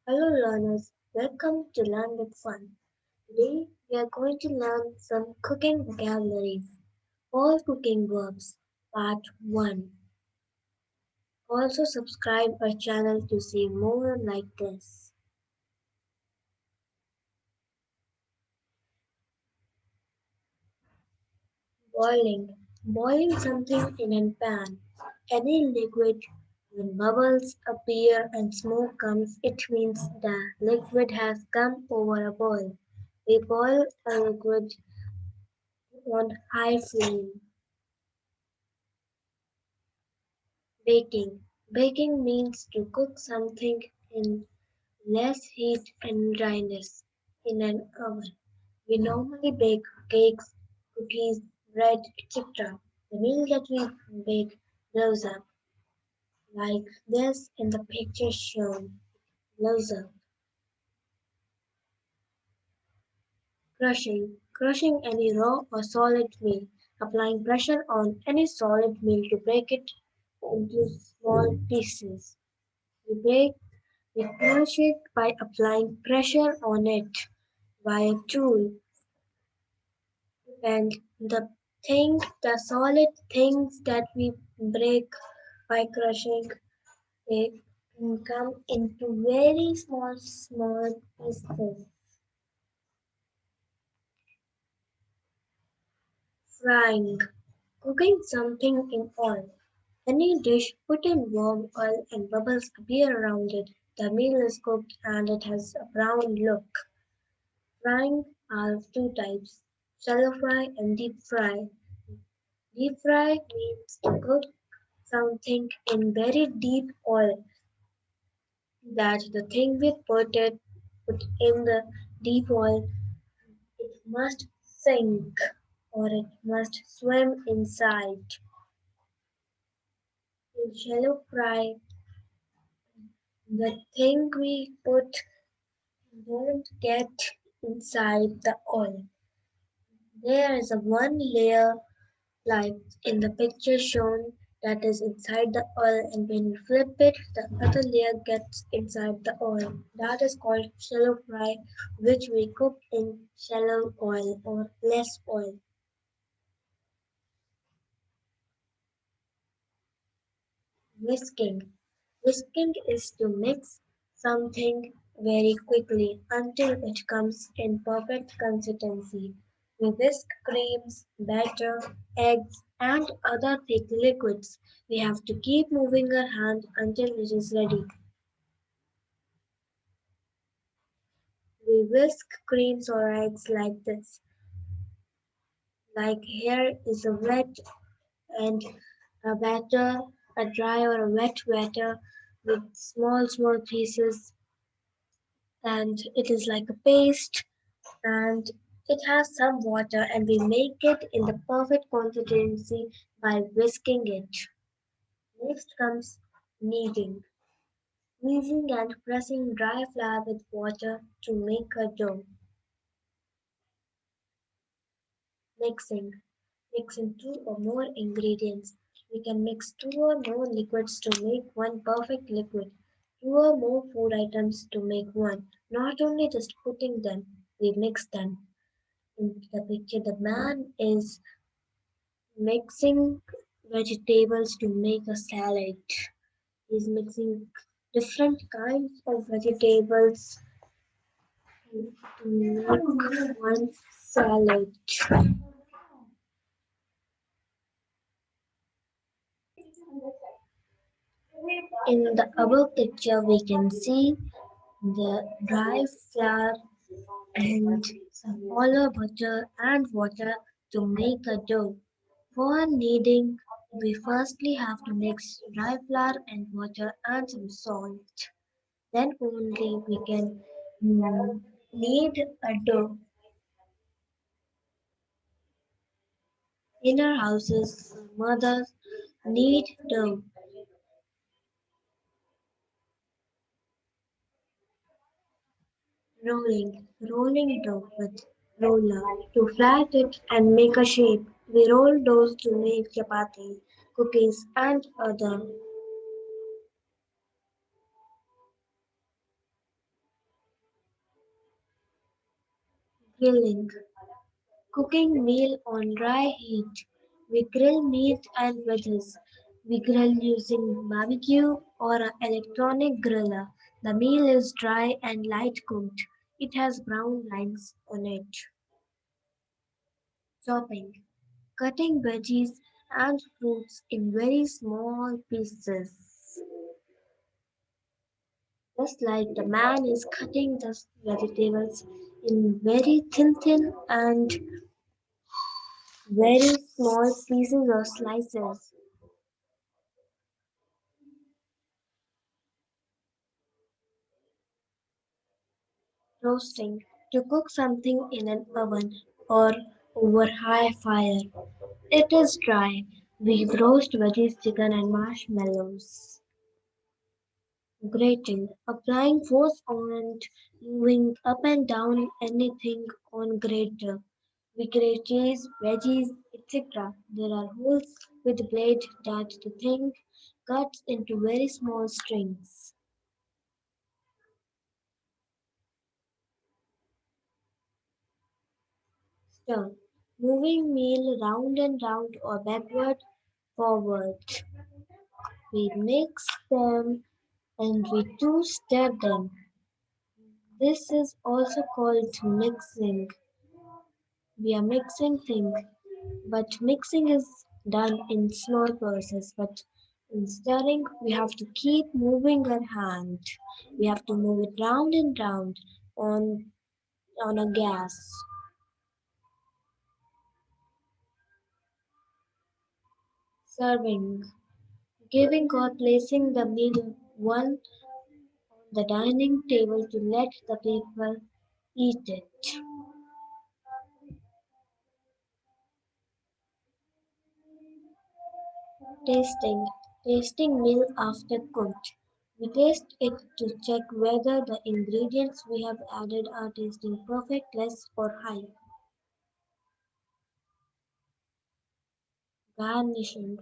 Hello learners, welcome to Learn with Fun. Today we are going to learn some cooking vocabularies, all cooking verbs, part 1. Also subscribe our channel to see more like this. Boiling. Boiling something in a pan. Any liquid, when bubbles appear and smoke comes, it means the liquid has come over a boil. We boil a liquid on high flame. Baking. Baking means to cook something in less heat and dryness in an oven. We normally bake cakes, cookies, bread, etc. The meal that we bake blows up, like this in the picture shown. Blows up. Crushing. Crushing any raw or solid meal. Applying pressure on any solid meal to break it into small pieces. We break We crush it by applying pressure on it by a tool, and the solid things that we break by crushing, they come into very small pieces. Frying, cooking something in oil. Any dish put in warm oil and bubbles appear around it. The meal is cooked and it has a brown look. Frying are of two types, shallow fry and deep fry. Deep fry means to cook something in very deep oil, that the thing we put in the deep oil, it must sink or it must swim inside. In shallow fry, the thing we put won't get inside the oil. There is a one layer like in the picture shown, that is inside the oil, and when you flip it the other layer gets inside the oil. That is called shallow fry, which we cook in shallow oil or less oil. Whisking. Whisking is to mix something very quickly until it comes in perfect consistency. We whisk creams, batter, eggs, and other thick liquids. We have to keep moving our hand until it is ready. We whisk creams or eggs like this. Like here is a wet and a batter, a dry or a wet batter with small pieces, and it is like a paste, and it has some water, and we make it in the perfect consistency by whisking it. Next comes kneading. Squeezing and pressing dry flour with water to make a dough. Mixing. Mixing two or more ingredients. We can mix two or more liquids to make one perfect liquid. Two or more food items to make one. Not only just putting them, we mix them. In the picture, the man is mixing vegetables to make a salad. He's mixing different kinds of vegetables to make one salad. In the above picture, we can see the dry flour and some olive butter and water to make a dough. For kneading, we firstly have to mix dry flour and water and some salt. Then only we can knead a dough. In our houses, mothers knead dough. Rolling dough with roller to flat it and make a shape. We roll doughs to make chapatis, cookies, and other. Grilling. Cooking meal on dry heat. We grill meat and veggies. We grill using barbecue or an electronic griller. The meal is dry and light cooked. It has brown lines on it. Chopping. Cutting veggies and fruits in very small pieces. Just like the man is cutting the vegetables in very thin and very small pieces or slices. Roasting. To cook something in an oven or over high fire. It is dry. We roast veggies, chicken and marshmallows. Grating. Applying force on moving up and down anything on grater. We grate cheese, veggies, etc. There are holes with blade that the thing cuts into very small strings. Stir. Moving meal round and round or backward, forward. We mix them and we too stir them. This is also called mixing. We are mixing things, but mixing is done in small process. But in stirring, we have to keep moving our hand. We have to move it round and round on a gas. Serving, giving or placing the meal one on the dining table to let the people eat it. Tasting, tasting meal after cooked. We taste it to check whether the ingredients we have added are tasting perfect, less or high. Garnishing,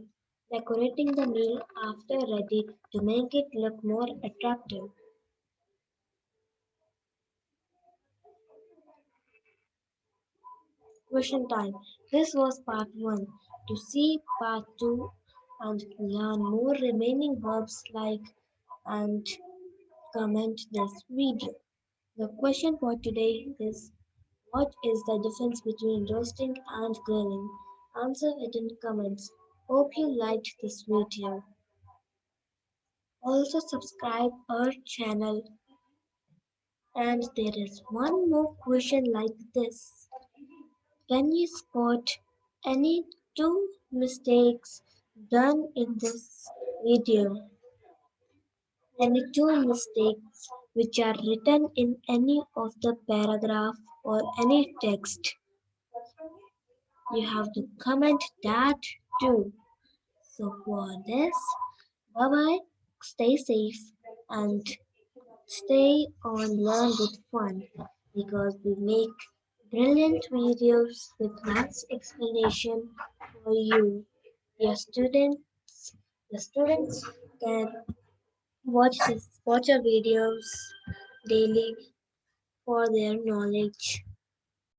decorating the meal after ready to make it look more attractive. Question time. This was part 1. To see part 2 and learn more remaining verbs like and comment this video. The question for today is, what is the difference between roasting and grilling? Answer it in comments. Hope you liked this video. Also subscribe our channel, and there is one more question like this. Can you spot any two mistakes done in this video? Any two mistakes which are written in any of the paragraph or any text? You have to comment that too. So for this, bye bye, stay safe and stay on Learn with Fun because we make brilliant videos with maths explanation for you. Your students, the students can watch our videos daily for their knowledge.